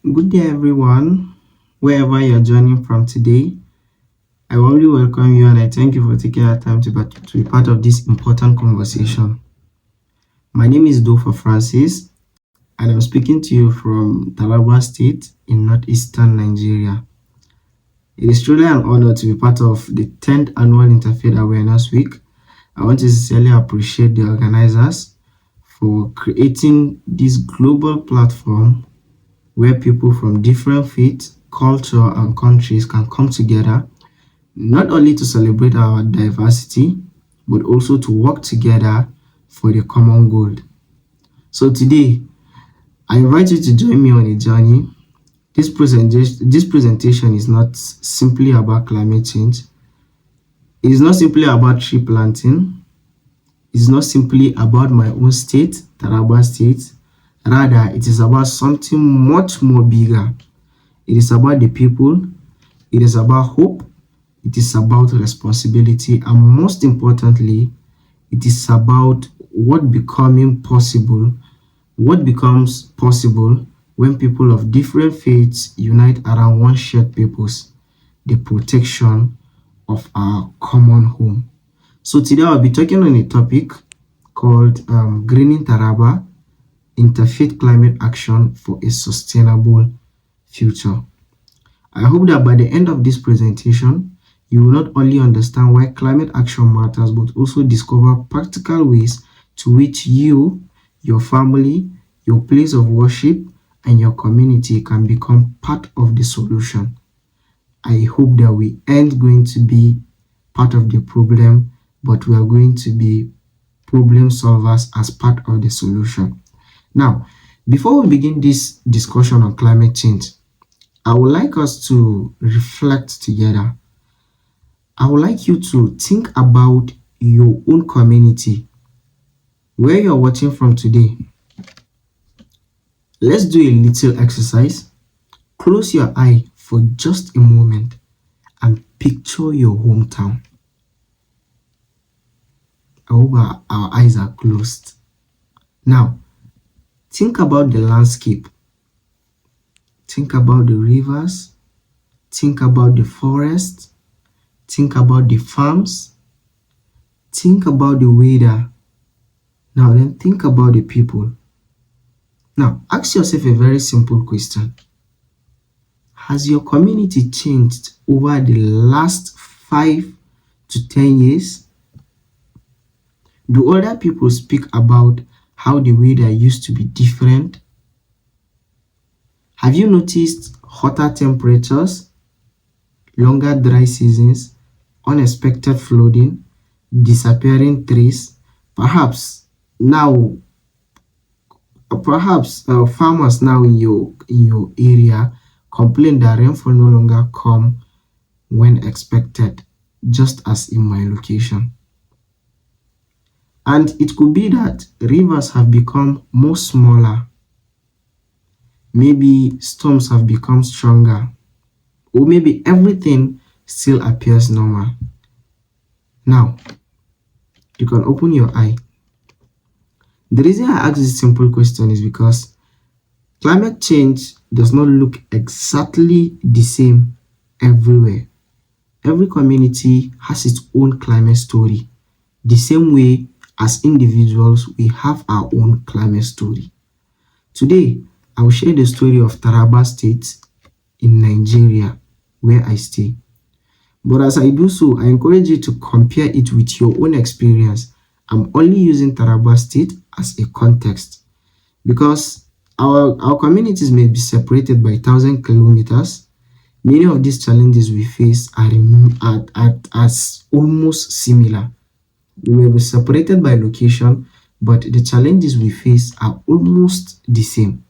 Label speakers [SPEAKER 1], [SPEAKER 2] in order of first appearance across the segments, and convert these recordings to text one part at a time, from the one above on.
[SPEAKER 1] Good day, everyone. Wherever you're joining from today, I warmly welcome you and I thank you for taking our time to be part of this important conversation. My name is Dofo Francis, and I'm speaking to you from Taraba State in northeastern Nigeria. It is truly an honor to be part of the 10th annual Interfaith Awareness Week. I want to sincerely appreciate the organizers for creating this global platform where people from different faiths, culture, and countries can come together not only to celebrate our diversity, but also to work together for the common goal. So today, I invite you to join me on a journey. This presentation is not simply about climate change. It is not simply about tree planting. It is not simply about my own state, Taraba State. Rather, it is about something much more bigger. It is about the people. It is about hope. It is about responsibility, and most importantly, it is about what becomes possible when people of different faiths unite around one shared purpose, the protection of our common home. So today I'll be talking on a topic called Greening Taraba, Interfaith Climate Action for a Sustainable Future. I hope that by the end of this presentation, you will not only understand why climate action matters, but also discover practical ways to which you, your family, your place of worship, and your community can become part of the solution. I hope that we aren't going to be part of the problem, but we are going to be problem solvers as part of the solution. Now, before we begin this discussion on climate change, I would like us to reflect together. I would like you to think about your own community, where you're watching from today. Let's do a little exercise. Close your eye for just a moment and picture your hometown. I hope our eyes are closed. Now, think about the landscape. Think about the rivers. Think about the forest. Think about the farms. Think about the weather. Now then, think about the people. Now, ask yourself a very simple question. Has your community changed over the last 5 to 10 years? Do other people speak about how the weather used to be different? Have you noticed hotter temperatures, longer dry seasons, unexpected flooding, disappearing trees? Now perhaps farmers now in your area complain that rainfall no longer come when expected, just as in my location. And it could be that rivers have become more smaller, maybe storms have become stronger, or maybe everything still appears normal. Now, you can open your eye. The reason I ask this simple question is because climate change does not look exactly the same everywhere. Every community has its own climate story, the same way as individuals we have our own climate story. Today, I will share the story of Taraba State in Nigeria, where I stay. But as I do so, I encourage you to compare it with your own experience. I'm only using Taraba State as a context because our communities may be separated by 1,000 kilometers. Many of these challenges we face as almost similar. We may be separated by location, but the challenges we face are almost the same.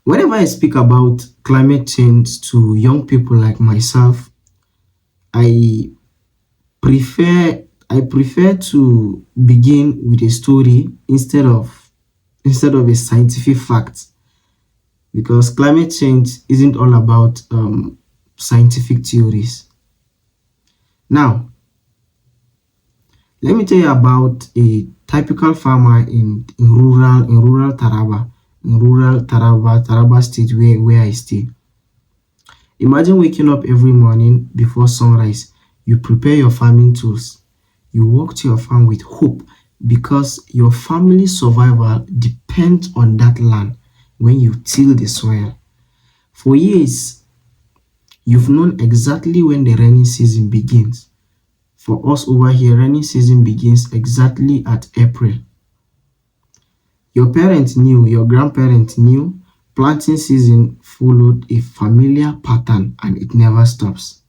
[SPEAKER 1] Whenever I speak about climate change to young people like myself, I prefer to begin with a story instead of a scientific fact, because climate change isn't all about scientific theories. Now, let me tell you about a typical farmer in rural Taraba. in rural Taraba State where I stay. Imagine waking up every morning before sunrise. You prepare your farming tools. You walk to your farm with hope because your family's survival depends on that land when you till the soil. For years, you've known exactly when the rainy season begins. For us over here, rainy season begins exactly at April. Your parents knew, your grandparents knew, planting season followed a familiar pattern and it never stops.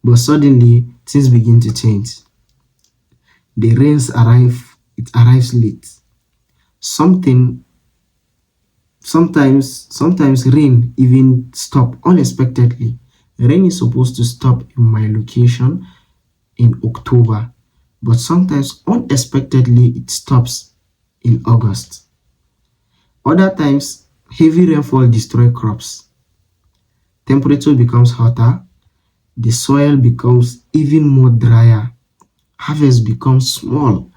[SPEAKER 1] But suddenly, things begin to change. The rains arrive, it arrives late. Something, sometimes rain even stop unexpectedly. Rain is supposed to stop in my location in October, but sometimes unexpectedly it stops in August. Other times, heavy rainfall destroy crops. Temperature becomes hotter, the soil becomes even more drier, harvest becomes small,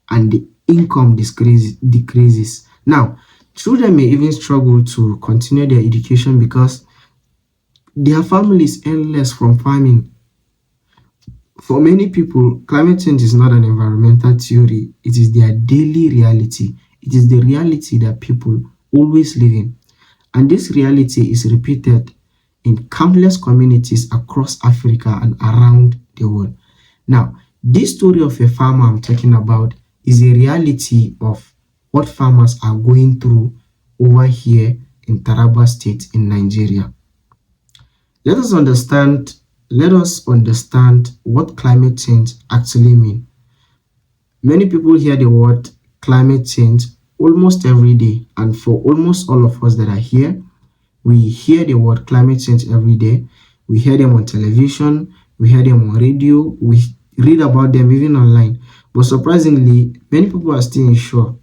[SPEAKER 1] and the income decreases. Now, children may even struggle to continue their education because their families earn less from farming. For many people, climate change is not an environmental theory, it is their daily reality. It is the reality that people always live in. And this reality is repeated in countless communities across Africa and around the world. Now, this story of a farmer I'm talking about is a reality of what farmers are going through over here in Taraba State in Nigeria. Let us understand let us understand what climate change actually means. Many people hear the word climate change almost every day, and for almost all of us that are here, we hear the word climate change every day. We hear them on television, we hear them on radio, we read about them even online. But surprisingly, many people are still unsure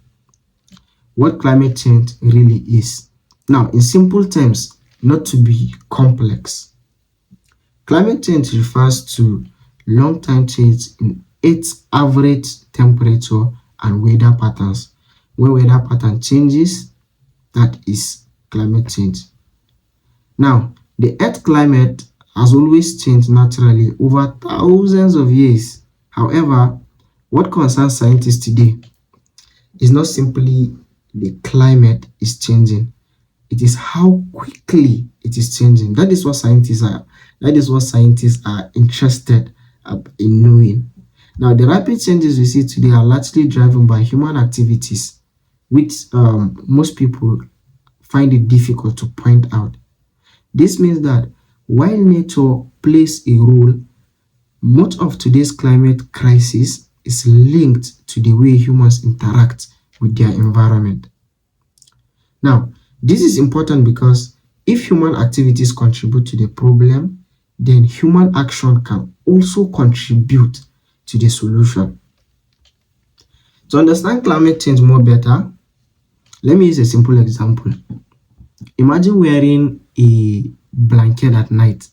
[SPEAKER 1] what climate change really is. Now, in simple terms, not to be complex, climate change refers to long-term change in Earth's average temperature and weather patterns. When weather pattern changes, that is climate change. Now, the Earth climate has always changed naturally over thousands of years. However, what concerns scientists today is not simply the climate is changing, it is how quickly it is changing. That is what scientists are interested in knowing. Now, the rapid changes we see today are largely driven by human activities, which most people find it difficult to point out. This means that while nature plays a role, much of today's climate crisis is linked to the way humans interact with their environment. Now, this is important because if human activities contribute to the problem, then human action can also contribute to the solution. To understand climate change more better, let me use a simple example. Imagine wearing a blanket at night.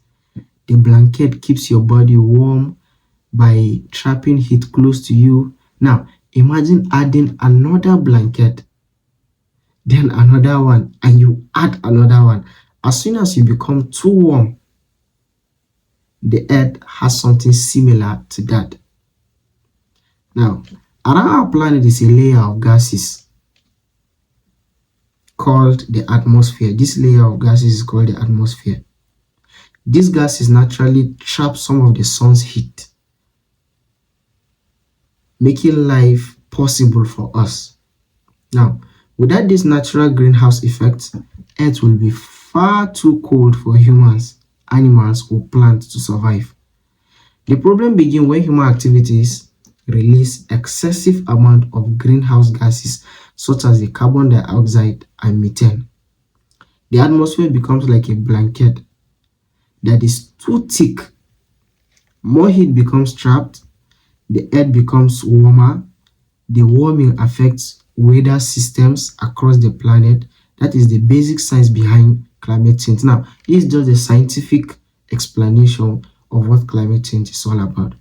[SPEAKER 1] The blanket keeps your body warm by trapping heat close to you. Now, imagine adding another blanket, then another one, and you add another one. As soon as you become too warm, the earth has something similar to that. Now, around our planet is a layer of gases called the atmosphere. This layer of gases is called the atmosphere. These gases naturally trap some of the sun's heat, making life possible for us. Now, without this natural greenhouse effect, Earth will be far too cold for humans, animals, or plants to survive. The problem begins when human activities release excessive amount of greenhouse gases such as the carbon dioxide and methane. The atmosphere becomes like a blanket that is too thick. More heat becomes trapped, the earth becomes warmer, the warming affects weather systems across the planet. That is the basic science behind climate change. Now, this is just a scientific explanation of what climate change is all about.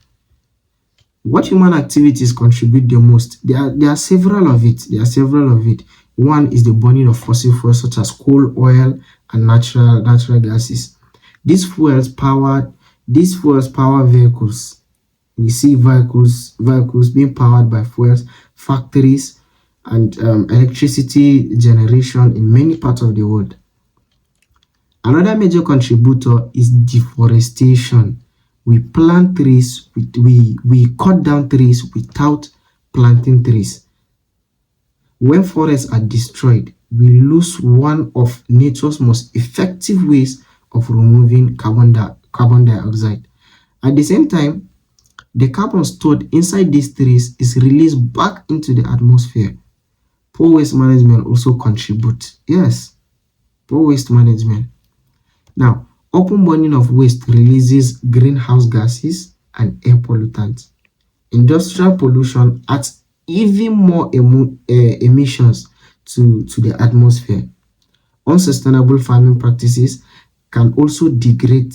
[SPEAKER 1] What human activities contribute the most? There are several of it. There are several of it. One is the burning of fossil fuels such as coal, oil, and natural gases. These fuels power vehicles. We see vehicles being powered by fuels, factories, and electricity generation in many parts of the world. Another major contributor is deforestation. We plant trees, we cut down trees without planting trees. When forests are destroyed, we lose one of nature's most effective ways of removing carbon dioxide. At the same time, the carbon stored inside these trees is released back into the atmosphere. Poor waste management also contributes. Yes, poor waste management. Now, open burning of waste releases greenhouse gases and air pollutants. Industrial pollution adds even more emissions to the atmosphere. Unsustainable farming practices can also degrade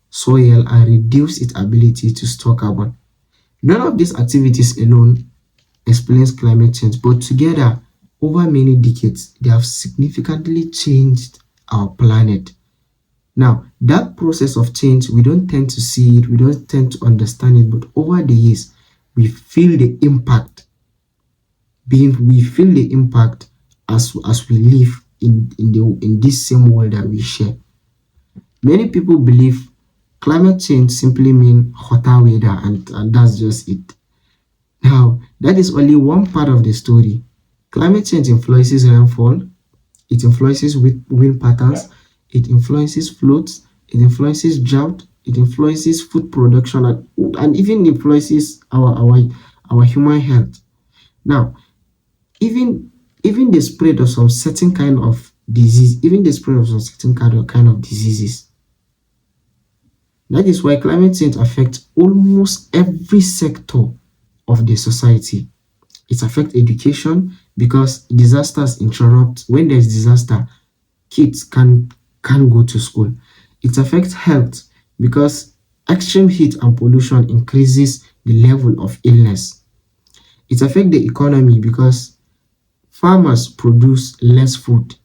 [SPEAKER 1] soil and reduce its ability to store carbon. None of these activities alone explains climate change, but together, over many decades, they have significantly changed our planet. Now, that process of change, we don't tend to see it, we don't tend to understand it, but over the years, we feel the impact. We feel the impact as we live in this same world that we share. Many people believe climate change simply means hotter weather, and that's just it. Now, that is only one part of the story. Climate change influences rainfall, it influences wind patterns, it influences floods, it influences drought, it influences food production, and even influences our human health. Now, even even the spread of some certain kind of disease, even the spread of some certain kind of diseases. That is why climate change affects almost every sector of the society. It affects education because disasters interrupt. When there's disaster, kids can't go to school. It affects health because extreme heat and pollution increases the level of illness. It affects the economy because farmers produce less food.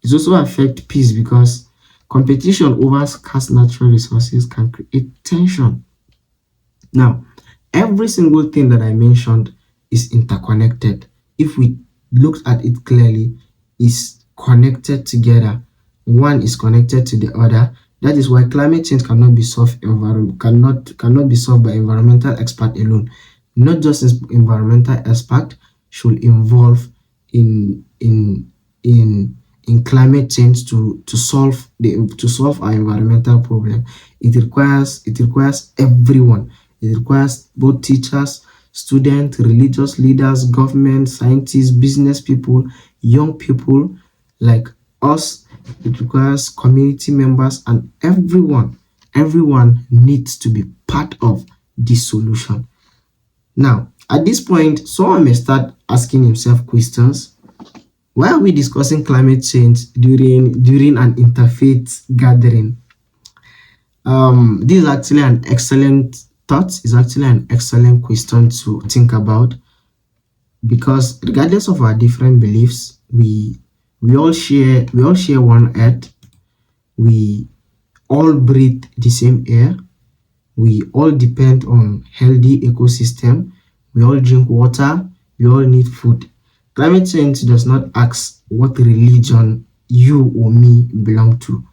[SPEAKER 1] It also affects peace because competition over scarce natural resources can create tension. Now, every single thing that I mentioned is interconnected. If we look at it clearly, is connected together. One is connected to the other. That is why climate change cannot be solved cannot be solved by environmental expert alone. Not just environmental expert should involve in in in climate change to solve our environmental problem. It requires everyone. It requires both teachers, students, religious leaders, government, scientists, business people, young people like us. It requires community members and everyone. Everyone needs to be part of this solution. Now, at this point, someone may start asking himself questions. Why are we discussing climate change during an interfaith gathering? This is actually an excellent thought. It's actually an excellent question to think about because regardless of our different beliefs, we all share one earth. We all breathe the same air. We all depend on healthy ecosystem. We all drink water. We all need food. Climate change does not ask what religion you or me belong to.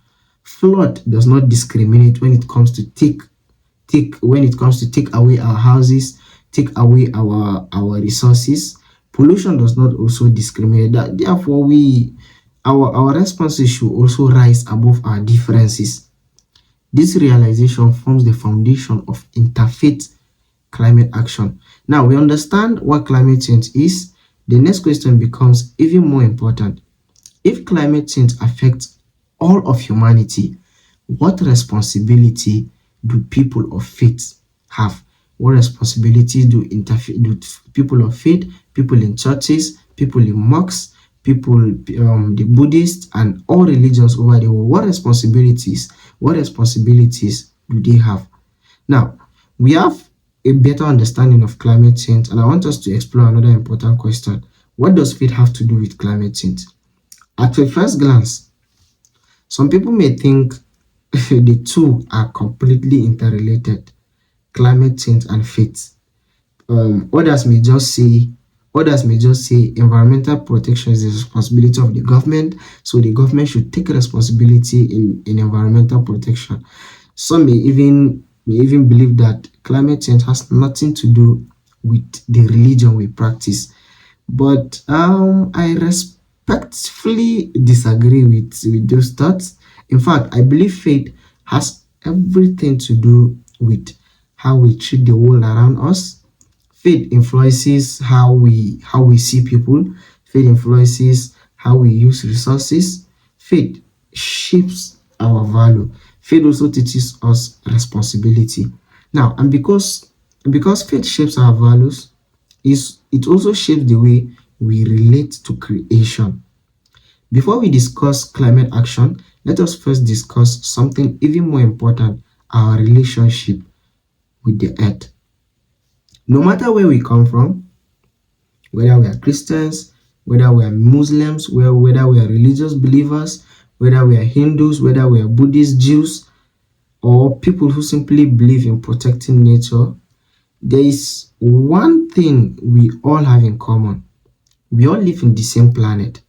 [SPEAKER 1] Flood does not discriminate when it comes to take away our houses, take away our resources. Pollution does not also discriminate. That therefore our responses should also rise above our differences. This realization forms the foundation of interfaith climate action. Now we understand what climate change is. The next question becomes even more important. If climate change affects all of humanity, what responsibility do people of faith have? What responsibilities do people of faith, people in churches, people in mosques, people, the Buddhists, and all religions over the world? What responsibilities do they have? Now, we have a better understanding of climate change, and I want us to explore another important question. What does faith have to do with climate change? At a first glance, some people may think the two are completely interrelated, climate change and faith. um, others may just say others may just say environmental protection is the responsibility of the government, so the government should take responsibility in environmental protection. Some may even believe that climate change has nothing to do with the religion we practice. But I respectfully disagree with those thoughts. In fact, I believe faith has everything to do with how we treat the world around us. Faith influences how we see people. Faith influences how we use resources. Faith shapes our value. Faith also teaches us responsibility. Now, and because faith shapes our values, is it also shapes the way we relate to creation. Before we discuss climate action, let us first discuss something even more important, our relationship with the earth. No matter where we come from, whether we are Christians, whether we are Muslims, whether we are religious believers, whether we are Hindus, whether we are Buddhists, Jews, or people who simply believe in protecting nature, there is one thing we all have in common. We all live in the same planet.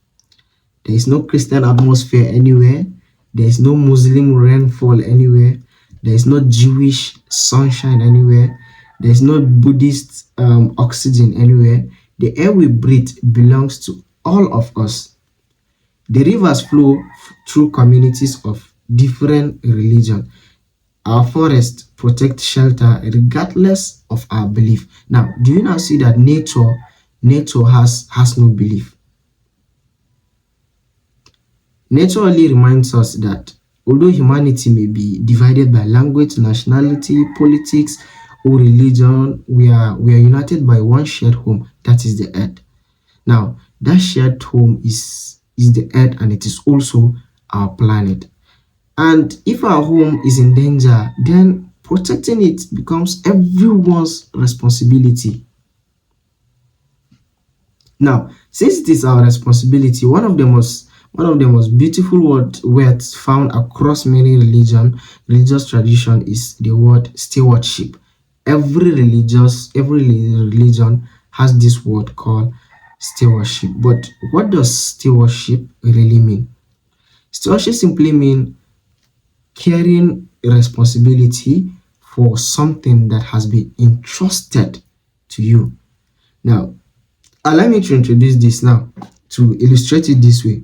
[SPEAKER 1] There is no Christian atmosphere anywhere. There is no Muslim rainfall anywhere. There is no Jewish sunshine anywhere. There is no Buddhist oxygen anywhere. The air we breathe belongs to all of us. The rivers flow through communities of different religion. Our forests protect shelter regardless of our belief. Now, do you now see that nature has no belief? Nature only reminds us that although humanity may be divided by language, nationality, politics, or religion, we are united by one shared home, that is the earth. Now, that shared home is the earth, and it is also our planet. And if our home is in danger, then protecting it becomes everyone's responsibility. Now, since it is our responsibility, one of the most beautiful words found across many religious tradition is the word stewardship. Every religion has this word called stewardship. But what does stewardship really mean? Stewardship simply means carrying responsibility for something that has been entrusted to you. Now, allow me to introduce this now to illustrate it this way.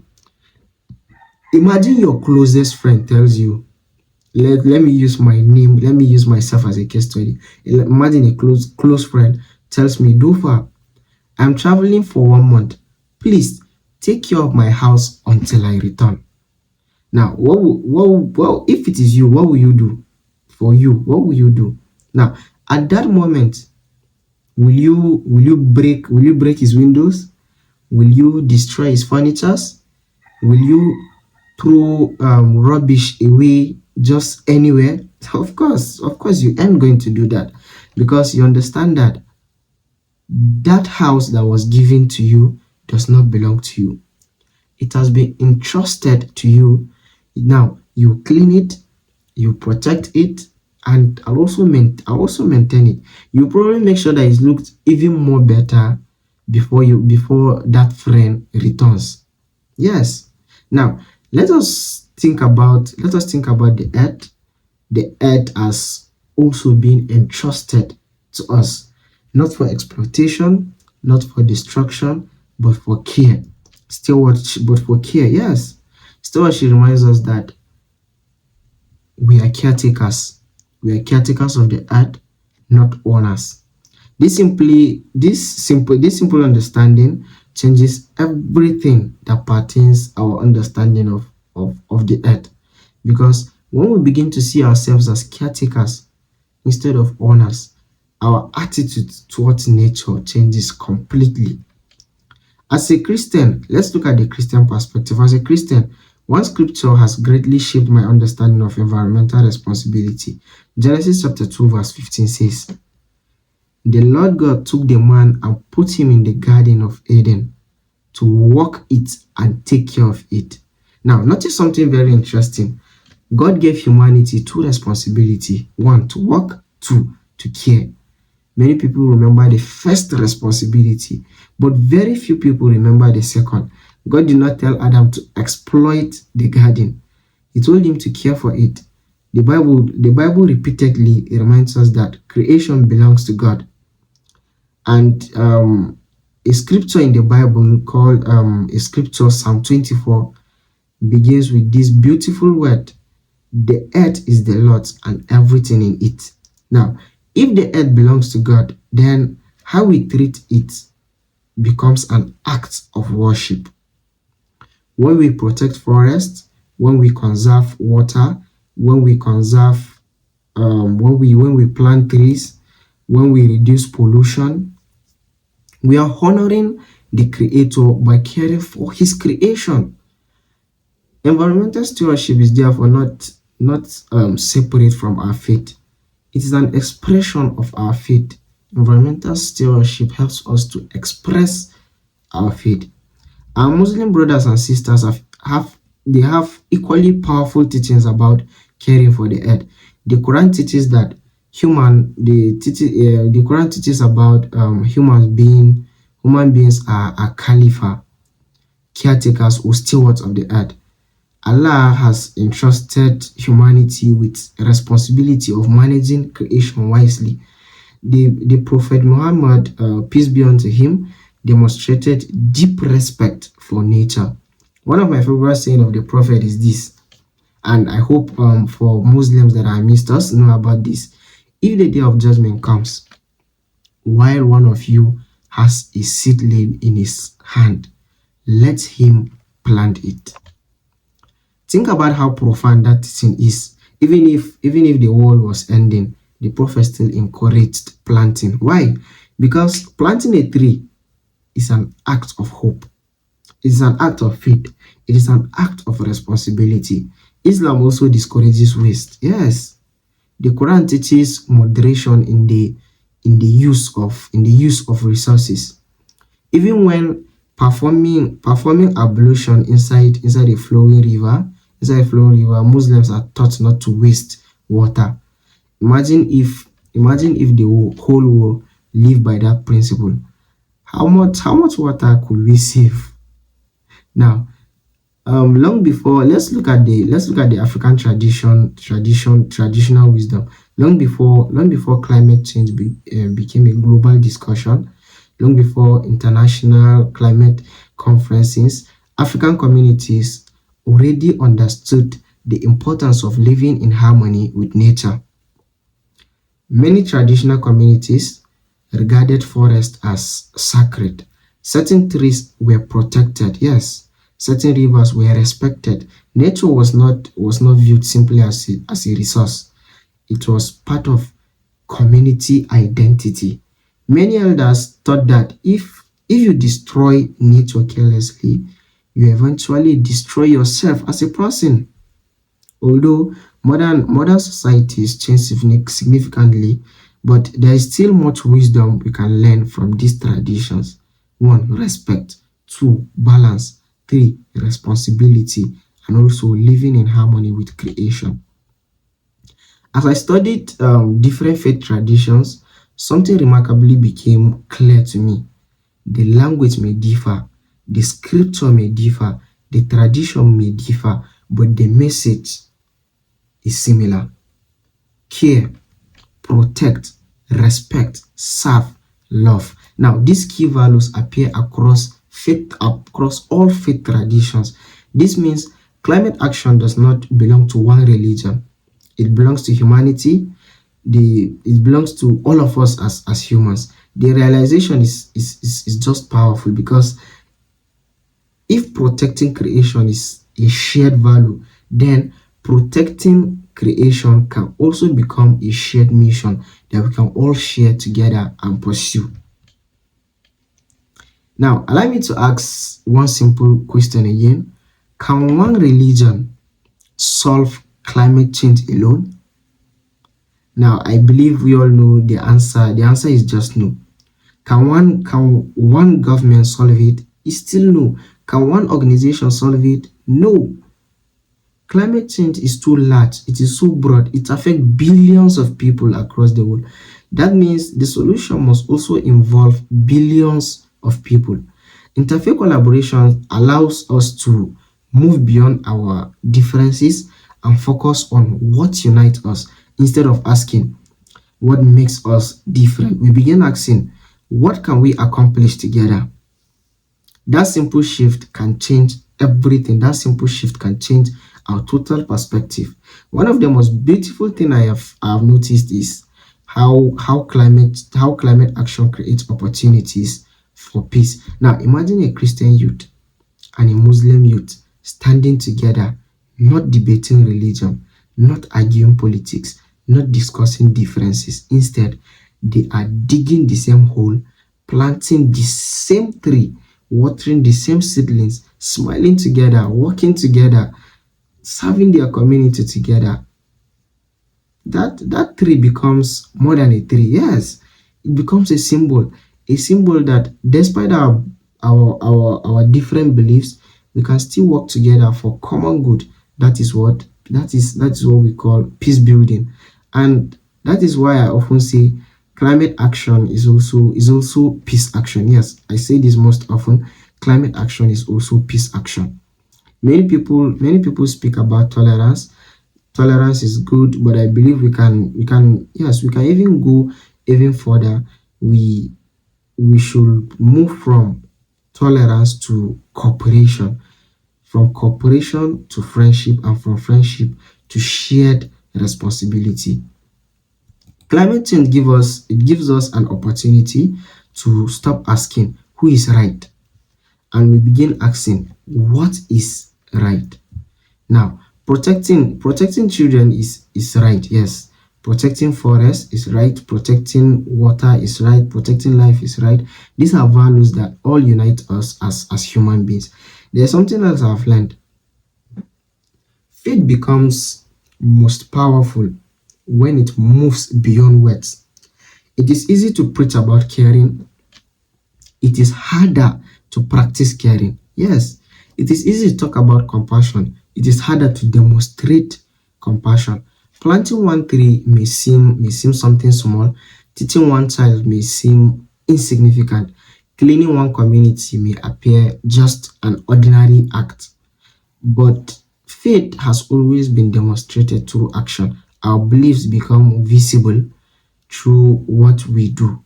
[SPEAKER 1] Imagine your closest friend tells you, let me use my name, let me use myself as a case study. Imagine a close friend tells me, Dofa, I'm traveling for 1 month. Please take care of my house until I return. Now, if it is you, what will you do? For you, what will you do? Now, at that moment, will you break his windows? Will you destroy his furnitures? Will you throw rubbish away just anywhere? Of course, you ain't going to do that, because you understand that that house that was given to you does not belong to you. It has been entrusted to you. Now you clean it, you protect it, and I'll also maintain it. You probably make sure that it looks even more better before that friend returns. Yes. Now let us think about the earth. The earth has also been entrusted to us, not for exploitation, not for destruction, but for care. Stewardship, but for care, yes. Stewardship reminds us that we are caretakers. We are caretakers of the earth, not owners. This simple understanding changes everything that pertains our understanding of the earth. Because when we begin to see ourselves as caretakers instead of owners, our attitude towards nature changes completely. As a Christian, let's look at the Christian perspective. As a Christian, one scripture has greatly shaped my understanding of environmental responsibility. Genesis chapter 2, verse 15 says, the Lord God took the man and put him in the Garden of Eden. to work it and take care of it. Now, notice something very interesting. God gave humanity two responsibility: one, to work; two, to care. Many people remember the first responsibility, but very few people remember the second. God did not tell Adam to exploit the garden. He told him to care for it. The Bible repeatedly reminds us that creation belongs to God. And a scripture in the Bible called a scripture, Psalm 24, begins with this beautiful word: the earth is the Lord's and everything in it. Now, if the earth belongs to God, then how we treat it becomes an act of worship. When we protect forests, when we conserve water, when we conserve, when we plant trees, when we reduce pollution, we are honoring the Creator by caring for His creation. Environmental stewardship is therefore not separate from our faith. It is an expression of our faith. Environmental stewardship helps us to express our faith. Our Muslim brothers and sisters have equally powerful teachings about caring for the earth. The Quran teaches that the Quran teaches about human beings are khalifa, caretakers or stewards of the earth. Allah has entrusted humanity with responsibility of managing creation wisely. The Prophet Muhammad, peace be unto him, demonstrated deep respect for nature. One of my favorite saying of the Prophet is this, and I hope for Muslims that are amidst us know about this. If the day of judgment comes, while one of you has a seedling in his hand, let him plant it. Think about how profound that teaching is. Even if the world was ending, the Prophet still encouraged planting. Why? Because planting a tree is an act of hope. It is an act of faith. It is an act of responsibility. Islam also discourages waste. Yes, the Quran teaches moderation in the use of resources. Even when performing ablution inside a flowing river, Muslims are taught not to waste water. Imagine if the whole world live by that principle. How much water could we save? Now, long before, let's look at the African traditional wisdom. Long before climate change became a global discussion, long before international climate conferences, African communities already understood the importance of living in harmony with nature. Many traditional communities regarded forests as sacred. Certain trees were protected, yes. Certain rivers were respected. Nature was not viewed simply as a resource. It was part of community identity. Many elders thought that if you destroy nature carelessly, you eventually destroy yourself as a person. Although modern societies change significantly, but there is still much wisdom we can learn from these traditions. One, respect; two, balance; three, responsibility; and also living in harmony with creation. As I studied different faith traditions, something remarkably became clear to me. The language may differ, the scripture may differ, the tradition may differ, but the message is similar: care, protect, respect, serve, love. Now, these key values appear across all faith traditions. This means climate action does not belong to one religion. It belongs to humanity. It belongs to all of us as humans. The realization is just powerful, because if protecting creation is a shared value, then protecting creation can also become a shared mission that we can all share together and pursue. Now, allow me to ask one simple question again. Can one religion solve climate change alone? Now, I believe we all know the answer. The answer is just no. Can one government solve it? It's still no. Can one organization solve it? No. Climate change is too large, it is so broad, it affects billions of people across the world. That means the solution must also involve billions of people. Interfaith collaboration allows us to move beyond our differences and focus on what unites us instead of asking what makes us different. We begin asking, what can we accomplish together? That simple shift can change everything. That simple shift can change our total perspective. One of the most beautiful thing I have noticed is how climate action creates opportunities for peace. Now imagine a Christian youth and a Muslim youth standing together, not debating religion, not arguing politics, not discussing differences. Instead, they are digging the same hole, planting the same tree, watering the same seedlings, smiling together, working together, serving their community together. That tree becomes more than a tree. Yes, it becomes a symbol that despite our different beliefs, we can still work together for common good. That is what we call peace building. And that is why I often say climate action is also peace action. Yes, I say this most often. Climate action is also peace action. Many people speak about tolerance. Tolerance is good, but I believe we can yes, we can even go even further. We we should move from tolerance to cooperation, from cooperation to friendship, and from friendship to shared responsibility. Climate change gives us an opportunity to stop asking who is right, and we begin asking what is right. Now, protecting children is right, yes. Protecting forest is right, protecting water is right, protecting life is right. These are values that all unite us as human beings. There's something else I've learned. Faith becomes most powerful when it moves beyond words. It is easy to preach about caring, it is harder to practice caring. Yes, it is easy to talk about compassion. It is harder to demonstrate compassion. Planting one tree may seem something small. Teaching one child may seem insignificant. Cleaning one community may appear just an ordinary act. But faith has always been demonstrated through action. Our beliefs become visible through what we do.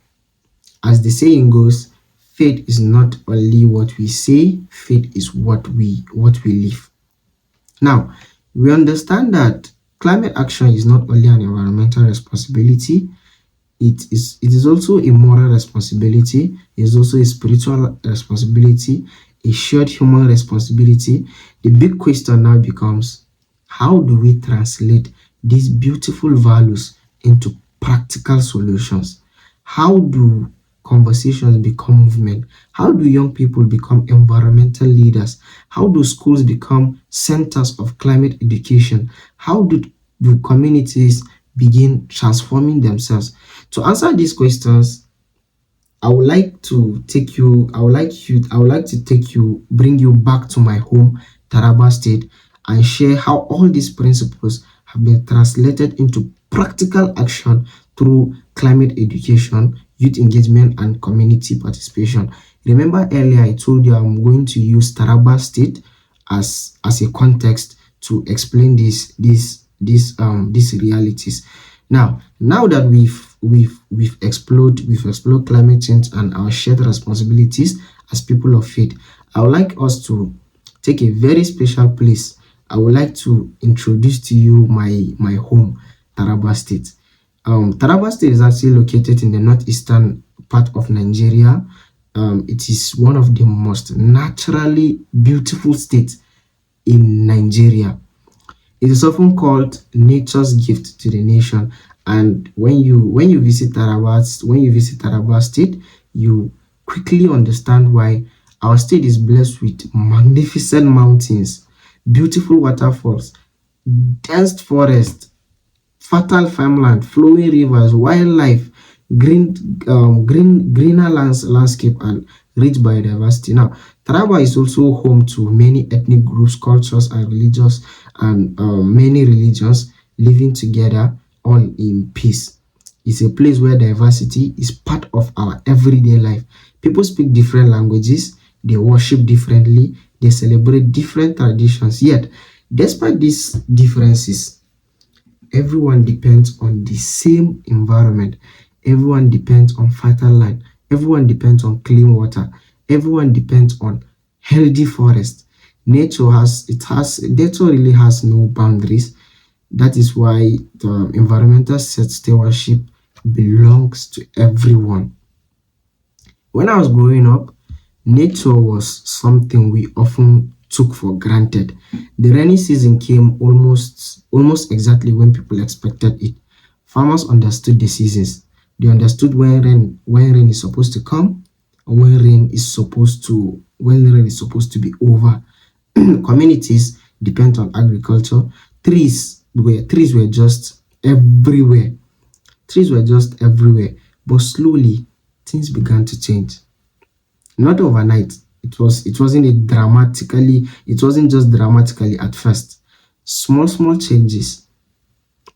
[SPEAKER 1] As the saying goes, faith is not only what we say, faith is what we live. Now, we understand that climate action is not only an environmental responsibility, it is also a moral responsibility, it is also a spiritual responsibility, a shared human responsibility. The big question now becomes, how do we translate these beautiful values into practical solutions? How do conversations become movement? How do young people become environmental leaders? How do schools become centers of climate education? How do communities begin transforming themselves? To answer these questions, I would like to bring you back to my home, Taraba State, and share how all these principles have been translated into practical action through climate education, youth engagement, and community participation. Remember earlier I told you I'm going to use Taraba State as a context to explain these realities. Now that we've explored climate change and our shared responsibilities as people of faith, I would like us to take a very special place. I would like to introduce to you my home, Taraba State. Taraba State is actually located in the northeastern part of Nigeria. It is one of the most naturally beautiful states in Nigeria. It is often called nature's gift to the nation. And when you visit Taraba State, you quickly understand why our state is blessed with magnificent mountains, beautiful waterfalls, dense forest, fertile farmland, flowing rivers, wildlife, greener landscape, and rich biodiversity. Now, Taraba is also home to many ethnic groups, cultures, and religious and many religions living together all in peace. It's a place where diversity is part of our everyday life. People speak different languages, they worship differently, they celebrate different traditions. Yet, despite these differences, everyone depends on the same environment. Everyone depends on fertile land. Everyone depends on clean water. Everyone depends on healthy forest. Nature really has no boundaries. That is why the environmental stewardship belongs to everyone. When I was growing up, nature was something we often took for granted. The rainy season came almost exactly when people expected it. Farmers understood the seasons. They understood when rain is supposed to come and when rain is supposed to be over. Communities depend on agriculture. Trees were just everywhere. Trees were just everywhere. But slowly things began to change. Not overnight. It wasn't just dramatically at first. Small changes,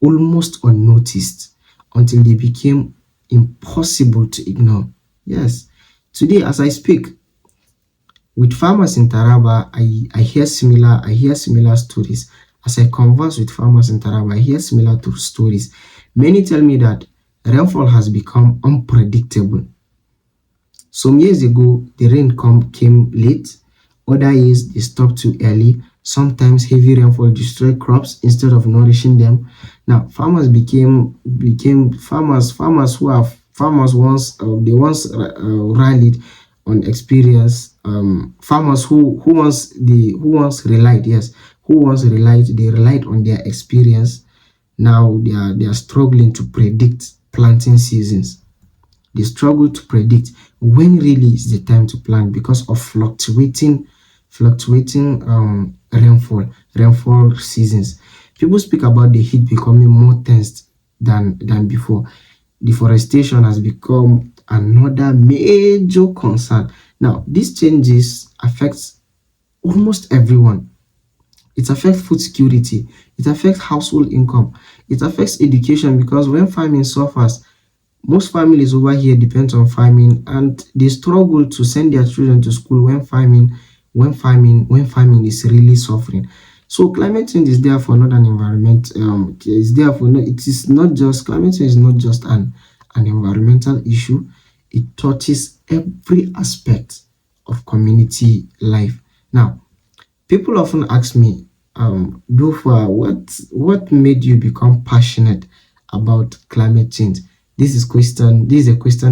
[SPEAKER 1] almost unnoticed, until they became impossible to ignore. Yes. Today, as I speak with farmers in Taraba, I hear similar stories. As I converse with farmers in Taraba, I hear similar stories. Many tell me that rainfall has become unpredictable. Some years ago, the came late. Other years, they stopped too early. Sometimes heavy rainfall destroyed crops instead of nourishing them. Now, farmers became farmers. Farmers rallied on experience. Farmers who once relied, they relied on their experience. Now they are struggling to predict planting seasons. They struggle to predict when really is the time to plant because of fluctuating rainfall seasons. People speak about the heat becoming more tense than before. Deforestation has become another major concern. Now, these changes affect almost everyone. It affects food security, it affects household income, it affects education because when farming suffers, most families over here depend on farming and they struggle to send their children to school when farming is really suffering. So climate change is there for not an environment. Is there for no, it is not just climate change is not just an environmental issue. It touches every aspect of community life. Now, people often ask me, Dufa, what made you become passionate about climate change? This is a question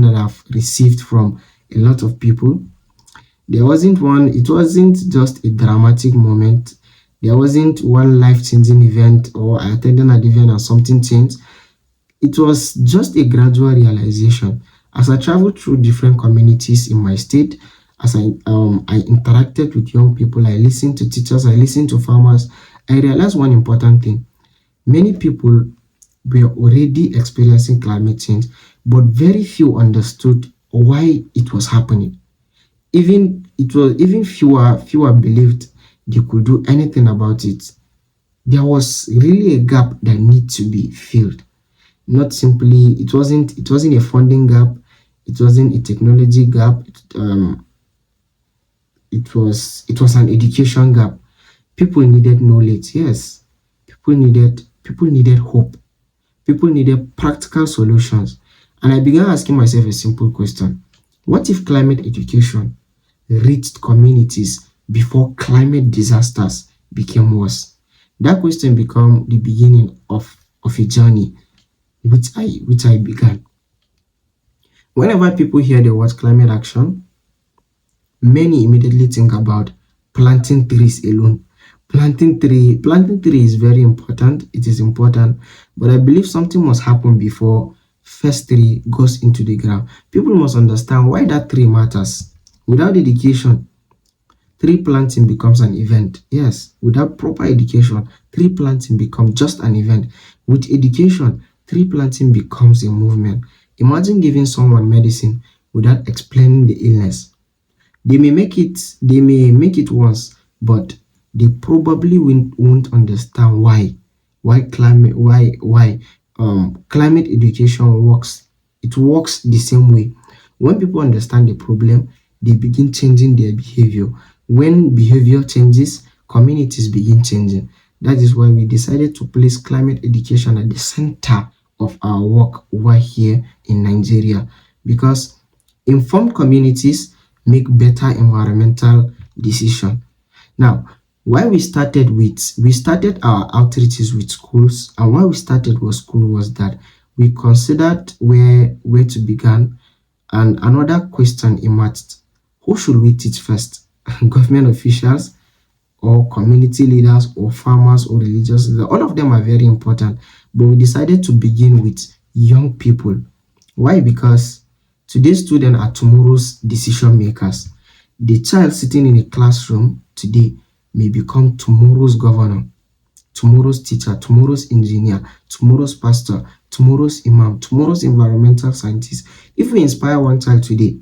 [SPEAKER 1] that I've received from a lot of people. It wasn't just a dramatic moment. There wasn't one life-changing event or I attended an event and something changed. It was just a gradual realization. As I traveled through different communities in my state, as I interacted with young people, I listened to teachers, I listened to farmers, I realized one important thing. Many people were already experiencing climate change, but very few understood why it was happening. Even fewer believed they could do anything about it. There was really a gap that need to be filled. Not simply it wasn't a funding gap, it wasn't a technology gap, it was an education gap. People needed knowledge, yes. People needed hope. People needed practical solutions. And I began asking myself a simple question. What if climate education reached communities before climate disasters became worse? That question became the beginning of a journey which I began. Whenever people hear the word climate action, many immediately think about planting trees alone. Planting tree is very important. It is important, but I believe something must happen before first tree goes into the ground. People must understand why that tree matters. Without education, tree planting becomes an event. Yes, without proper education, tree planting becomes just an event. With education, tree planting becomes a movement. Imagine giving someone medicine without explaining the illness. They may make it once, but they probably won't understand why climate education works. It works the same way. When people understand the problem, they begin changing their behavior. When behavior changes, communities begin changing. That is why we decided to place climate education at the center of our work over here in Nigeria, because informed communities make better environmental decision. Now, why we started our outreaches with schools, and why we started with school was that we considered where to begin, and another question emerged: who should we teach first? Government officials, or community leaders, or farmers, or religious leaders? All of them are very important, but we decided to begin with young people. Why? Because today's students are tomorrow's decision makers. The child sitting in a classroom today may become tomorrow's governor, tomorrow's teacher, tomorrow's engineer, tomorrow's pastor, tomorrow's imam, tomorrow's environmental scientist. If we inspire one child today,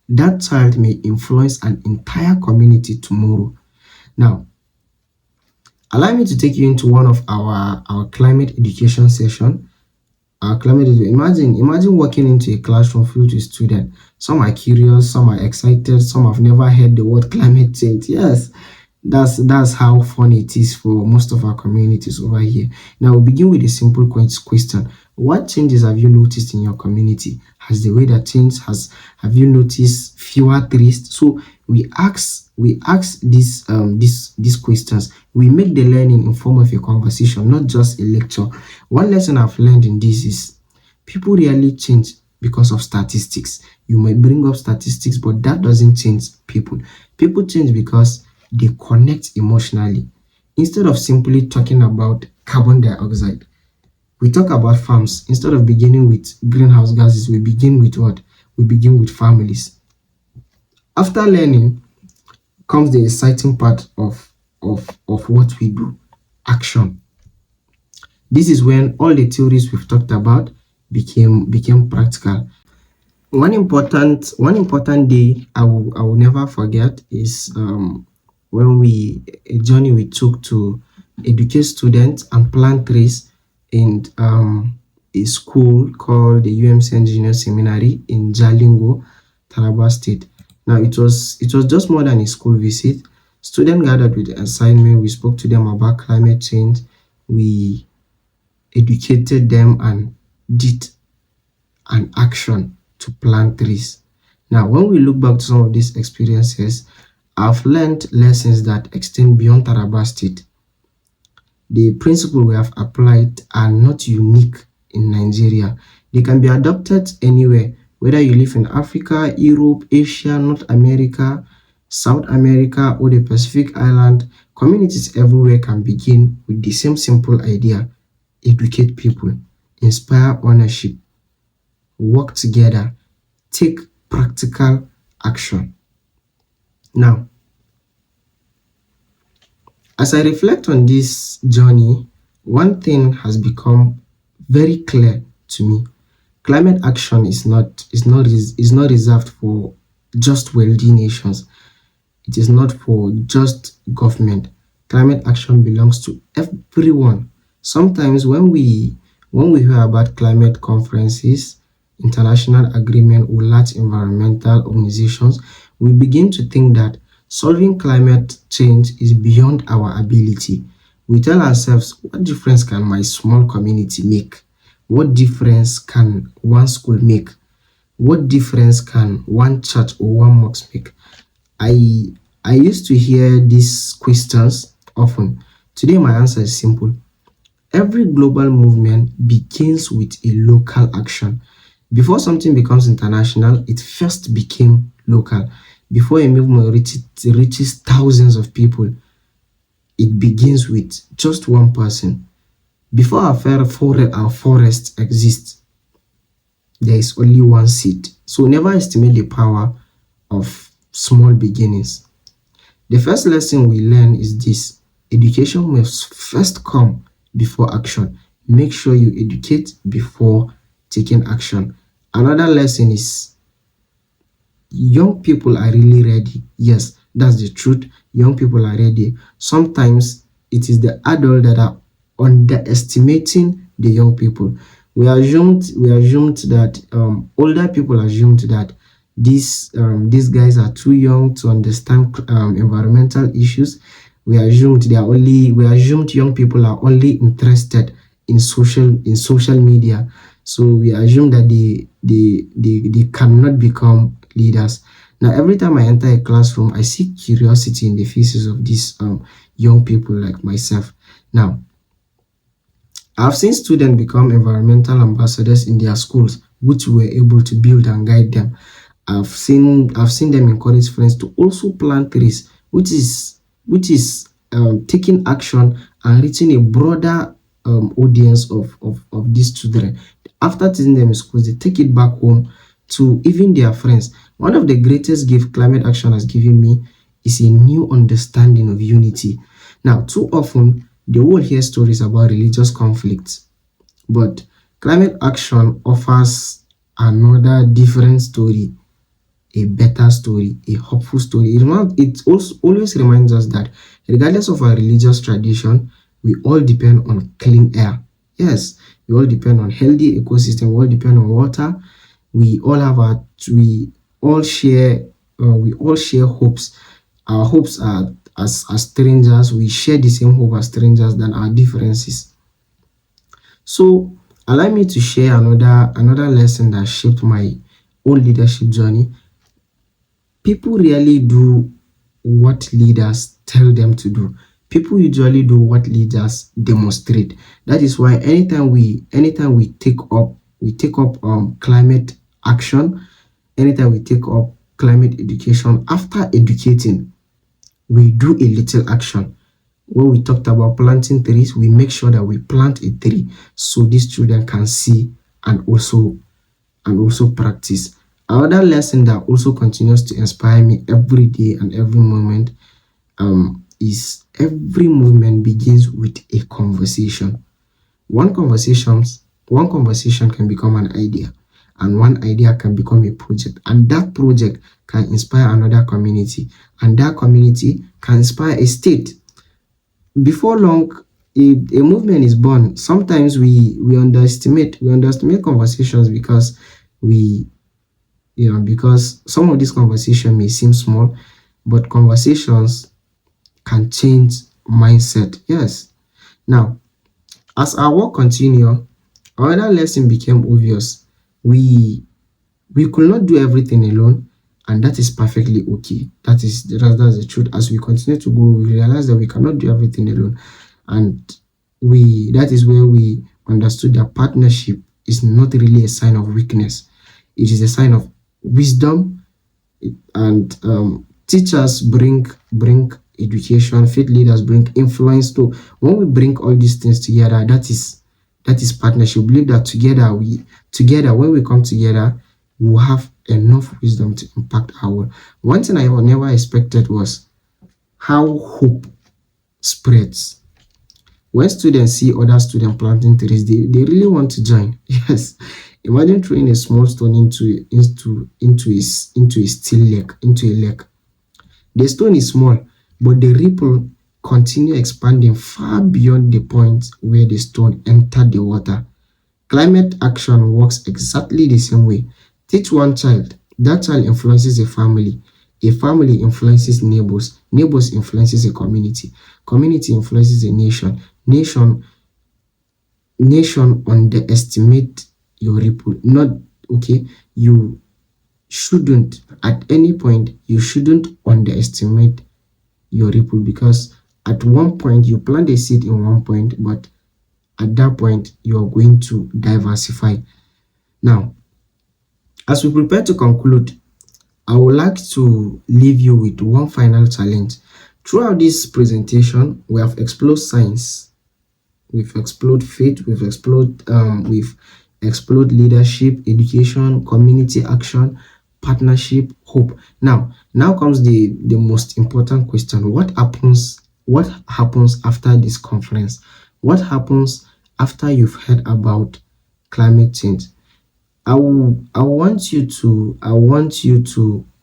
[SPEAKER 1] that child may influence an entire community tomorrow. Now, allow me to take you into one of our climate education session. Imagine walking into a classroom filled with students. Some are curious, some are excited, some have never heard the word climate change. Yes, that's how fun it is for most of our communities over here. Now we'll begin with a simple question. What changes have you noticed in your community? Has the weather changed? Have you noticed fewer trees? So we ask these questions. We make the learning in form of a conversation, not just a lecture. One lesson I've learned in this is people rarely change because of statistics. You might bring up statistics, but that doesn't change people. People change because they connect emotionally. Instead of simply talking about carbon dioxide, we talk about farms. Instead of beginning with greenhouse gases, we begin with what? We begin with families. After learning comes the exciting part of what we do: action. This is when all the theories we've talked about became practical. One important day I will never forget is when we a journey we took to educate students and plant trees in a school called the UMC Engineer Seminary in Jalingo, Taraba State. Now it was just more than a school visit. Students gathered with the assignment. We spoke to them about climate change. We educated them and did an action to plant trees. Now, when we look back to some of these experiences, I've learned lessons that extend beyond Taraba State. The principles we have applied are not unique in Nigeria. They can be adopted anywhere, whether you live in Africa, Europe, Asia, North America, South America, or the Pacific Island. Communities everywhere can begin with the same simple idea: educate people, inspire ownership, work together, take practical action. Now, as I reflect on this journey, one thing has become very clear to me. Climate action is not reserved for just wealthy nations. It is not for just government. Climate action belongs to everyone. Sometimes when we hear about climate conferences, international agreement, or large environmental organizations, we begin to think that solving climate change is beyond our ability. We tell ourselves, what difference can my small community make? What difference can one school make? What difference can one church or one mosque make? I I used to hear these questions often. Today my answer is simple. Every global movement begins with a local action. Before something becomes international, it first became local. Before a movement reaches thousands of people, it begins with just one person. Before our forest exists, there is only one seed. So never estimate the power of small beginnings. The first lesson we learn is this: education must first come before action. Make sure you educate before taking action. Another lesson is young people are really ready. Yes, that's the truth. Young people are ready. Sometimes it is the adult that are underestimating the young people. We assumed that older people assumed that these guys are too young to understand environmental issues. We assumed young people are only interested in social media. So we assume that they cannot become leaders. Now, every time I enter a classroom, I see curiosity in the faces of these young people like myself. Now, I've seen students become environmental ambassadors in their schools, which we were able to build and guide them. I've seen them encourage friends to also plant trees, which is taking action and reaching a broader audience of these children. After teaching them in schools, they take it back home to even their friends. One of the greatest gift climate action has given me is a new understanding of unity. Now, too often they will hear stories about religious conflicts, but climate action offers another different story, a better story, a hopeful story. It also always reminds us that regardless of our religious tradition, we all depend on clean air. Yes, we all depend on healthy ecosystem. We all depend on water. We all have our we all share we all share hopes. Our hopes are as strangers. We share the same hope as strangers than our differences. So allow me to share another lesson that shaped my own leadership journey. People rarely do what leaders tell them to do. People usually do what leaders demonstrate. That is why anytime we take up climate action, anytime we take up climate education, after educating, we do a little action. When we talked about planting trees, we make sure that we plant a tree so these children can see and also practice. Another lesson that also continues to inspire me every day and every moment is every movement begins with a conversation. One conversations one conversation can become an idea, and one idea can become a project, and that project can inspire another community, and that community can inspire a state. Before long, a movement is born. Sometimes we underestimate conversations because we because some of these conversations may seem small, but conversations can change mindset. Yes. Now, as our work continue, another lesson became obvious. We could not do everything alone, and that is perfectly okay. That's the truth. As we continue to go, we realize that we cannot do everything alone, and we that is where we understood that partnership is not really a sign of weakness. It is a sign of wisdom. And teachers bring education, faith leaders bring influence. So when we bring all these things together, that is partnership. We believe that together when we come together, we will have enough wisdom to impact our world. One thing I never expected was how hope spreads. When students see other students planting trees, they really want to join. Yes. Imagine throwing a small stone into a still lake, into a lake. The stone is small, but the ripple continue expanding far beyond the point where the stone entered the water. Climate action works exactly the same way. Teach one child, that child influences a family influences neighbors, neighbors influences a community, community influences a nation, nation underestimate your ripple. Not okay, you shouldn't at any point you shouldn't underestimate your ripple, because at one point you plant a seed in one point, but at that point you are going to diversify. Now, as we prepare to conclude, I would like to leave you with one final challenge. Throughout this presentation, we have explored science, we've explored faith, we've explored leadership, education, community action, partnership, hope. Now comes the most important question. What happens after this conference? What happens after you've heard about climate change? I want you to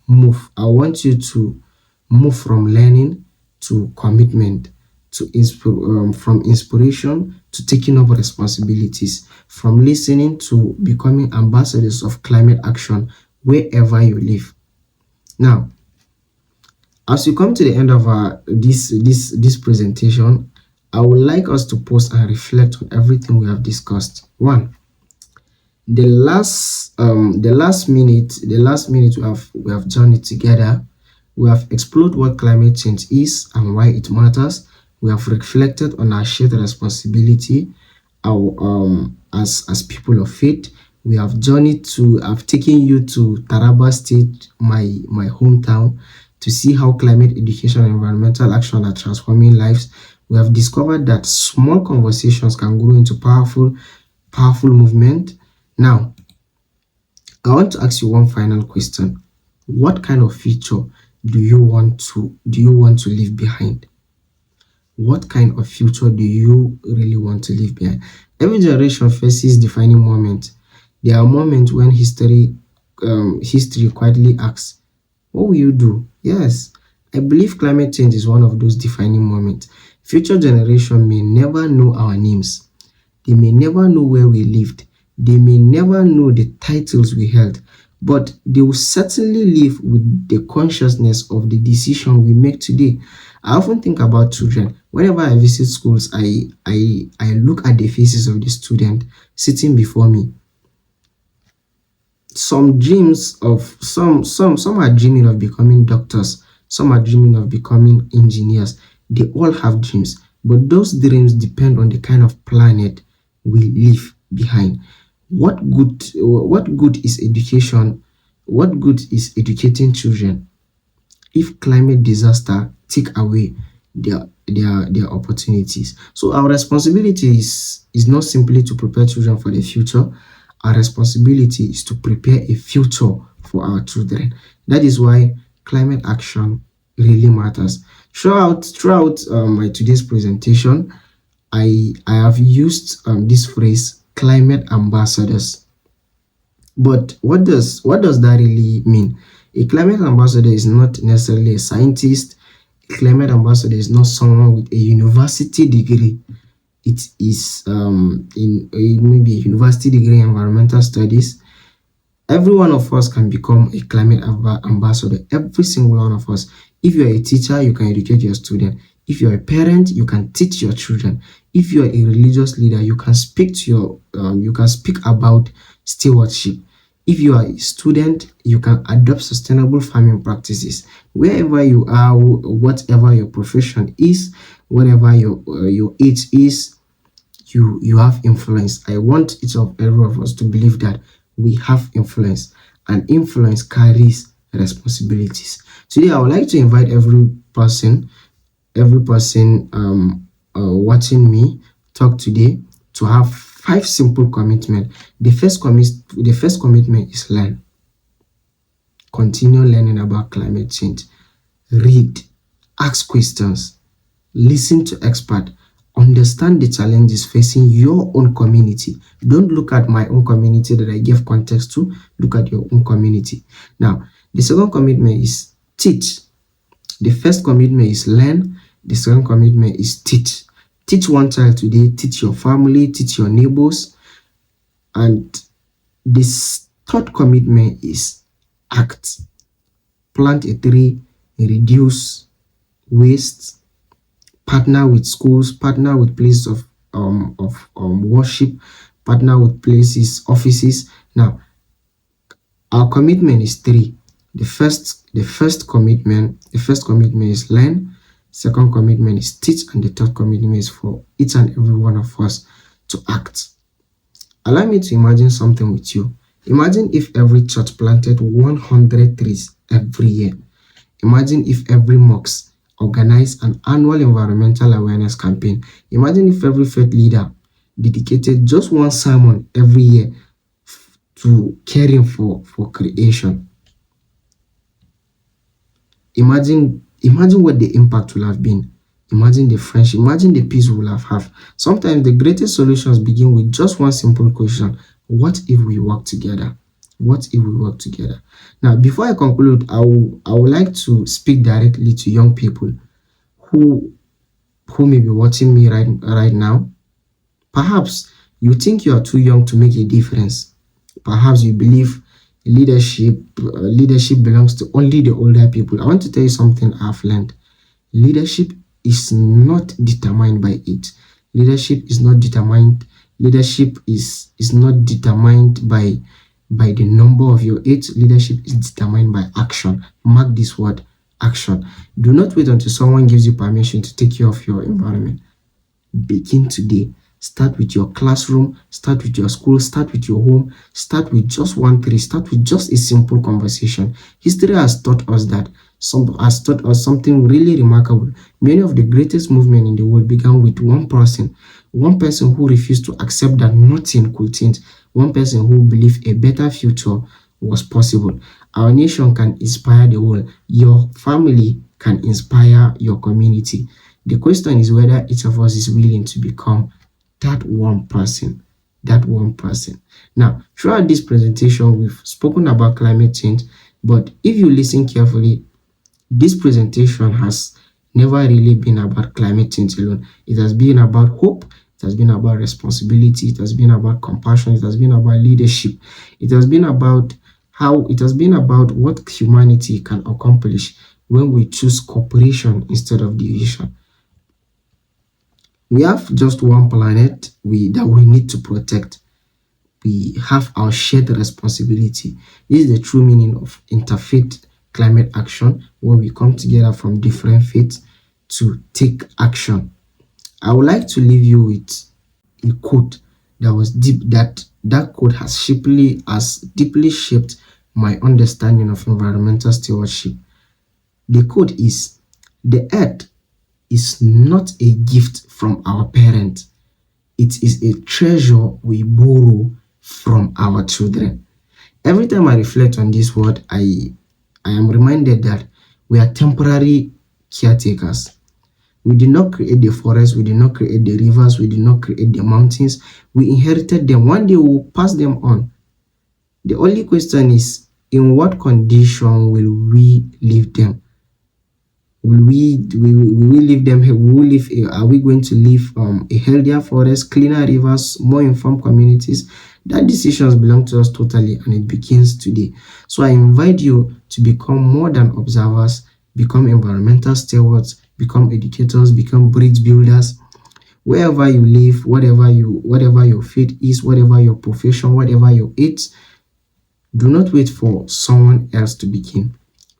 [SPEAKER 1] move. I want you to move from learning to commitment, from inspiration to taking up responsibilities, from listening to becoming ambassadors of climate action wherever you live. Now, as we come to the end of this presentation, I would like us to pause and reflect on everything we have discussed. One, the last minute we have journeyed together. We have explored what climate change is and why it matters. We have reflected on our shared responsibility as people of faith. We have journeyed to I've taken you to Taraba State, my hometown, to see how climate education and environmental action are transforming lives. We have discovered that small conversations can grow into powerful movement. Now, I want to ask you one final question. What kind of future do you want to leave behind? What kind of future do you really want to leave behind? Every generation faces defining moments. There are moments when history quietly asks, what will you do? Yes, I believe climate change is one of those defining moments. Future generation may never know our names. They may never know where we lived. They may never know the titles we held, but they will certainly live with the consciousness of the decision we make today. I often think about children. Whenever I visit schools, I look at the faces of the student sitting before me. Some are dreaming of becoming doctors, some are dreaming of becoming engineers. They all have dreams, but those dreams depend on the kind of planet we leave behind. What good is educating children if climate disaster take away their opportunities? So our responsibility is not simply to prepare children for the future. Our responsibility is to prepare a future for our children. That is why climate action really matters. Throughout my today's presentation, I have used this phrase climate ambassadors. But what does that really mean? A climate ambassador is not necessarily a scientist. A climate ambassador is not someone with a university degree. It is maybe a university degree in environmental studies. Every one of us can become a climate ambassador. Every single one of us. If you're a teacher, you can educate your student. If you're a parent, you can teach your children. If you're a religious leader, you can speak about stewardship. If you are a student, you can adopt sustainable farming practices. Wherever you are, whatever your profession is, whatever your age is, you have influence. I want each of every of us to believe that we have influence, and influence carries responsibilities. Today, I would like to invite every person watching me talk today to have 5 simple commitment. The first commitment is learn. Continue learning about climate change. Read, ask questions, listen to experts, understand the challenges facing your own community. Don't look at my own community that I gave context to, look at your own community. Now, the second commitment is teach. The first commitment is learn, the second commitment is teach. Teach one child today, teach your family, teach your neighbors. And this third commitment is act. Plant a tree, reduce waste, partner with schools, partner with places of worship, partner with places, offices. Now, our commitment is 3. The first commitment is learn, second commitment is teach, and the third commitment is for each and every one of us to act. Allow me to imagine something with you. Imagine if every church planted 100 trees every year. Imagine if every mosque organized an annual environmental awareness campaign. Imagine if every faith leader dedicated just one sermon every year to caring for creation. Imagine what the impact will have been. Imagine the friendship, imagine the peace we will have. Sometimes the greatest solutions begin with just one simple question: what if we work together? What if we work together? Now, before I conclude, I would like to speak directly to young people who who may be watching me right now. Perhaps you think you are too young to make a difference. Perhaps you believe leadership belongs to only the older people. I want to tell you something I've learned. Leadership is not determined by age. Leadership is not determined. Leadership is not determined by the number of your age. Leadership is determined by action. Mark this word, action. Do not wait until someone gives you permission to take care of your environment. Begin today. Start with your classroom, start with your school, start with your home, start with just one tree, start with just a simple conversation. History has taught us that has taught us something really remarkable. Many of the greatest movements in the world began with one person who refused to accept that nothing could change, one person who believed a better future was possible. Our nation can inspire the world. Your family can inspire your community. The question is whether each of us is willing to become that one person. That one person. Now, throughout this presentation, we've spoken about climate change, but if you listen carefully, this presentation has never really been about climate change alone. It has been about hope, it has been about responsibility, it has been about compassion, it has been about leadership, it has been about what humanity can accomplish when we choose cooperation instead of division. We have just one planet that we need to protect. We have our shared responsibility. This is the true meaning of interfaith climate action, where we come together from different faiths to take action. I would like to leave you with a quote that was deep. That quote has deeply shaped my understanding of environmental stewardship. The quote is, "The earth is not a gift from our parents. It is a treasure we borrow from our children." Every time I reflect on this word, I am reminded that we are temporary caretakers. We did not create the forest, we did not create the rivers, we did not create the mountains. We inherited them. One day we will pass them on. The only question is, in what condition will we leave them? Will we leave them here? Are we going to leave a healthier forest, cleaner rivers, more informed communities? That decisions belong to us totally, and it begins today. So I invite you to become more than observers, become environmental stewards, become educators, become bridge builders. Wherever you live, whatever your faith is, whatever your profession, whatever your age, do not wait for someone else to begin.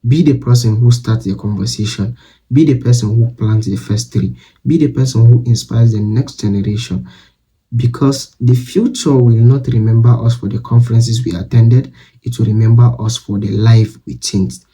[SPEAKER 1] Be the person who starts the conversation. Be the person who plants the first tree. Be the person who inspires the next generation. Because the future will not remember us for the conferences we attended, it will remember us for the life we changed,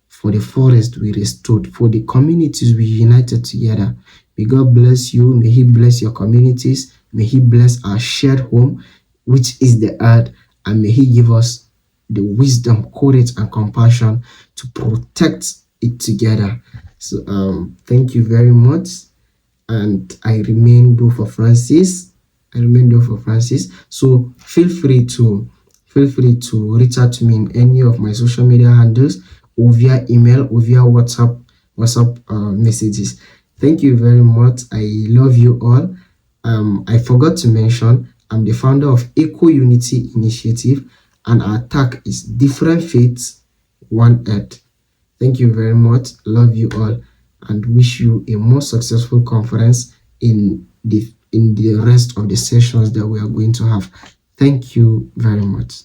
[SPEAKER 1] for the forest we restored, for the communities we united together. May God bless you. May He bless your communities. May He bless our shared home, which is the earth. And may He give us the wisdom, courage, and compassion to protect it together. So thank you very much. And I remain do for Francis. So feel free to reach out to me in any of my social media handles, or via email, or via WhatsApp messages. Thank you very much. I love you all. I forgot to mention, I'm the founder of Eco Unity Initiative, and our tag is Different Faiths, One Earth. Thank you very much. Love you all, and wish you a more successful conference in the rest of the sessions that we are going to have. Thank you very much.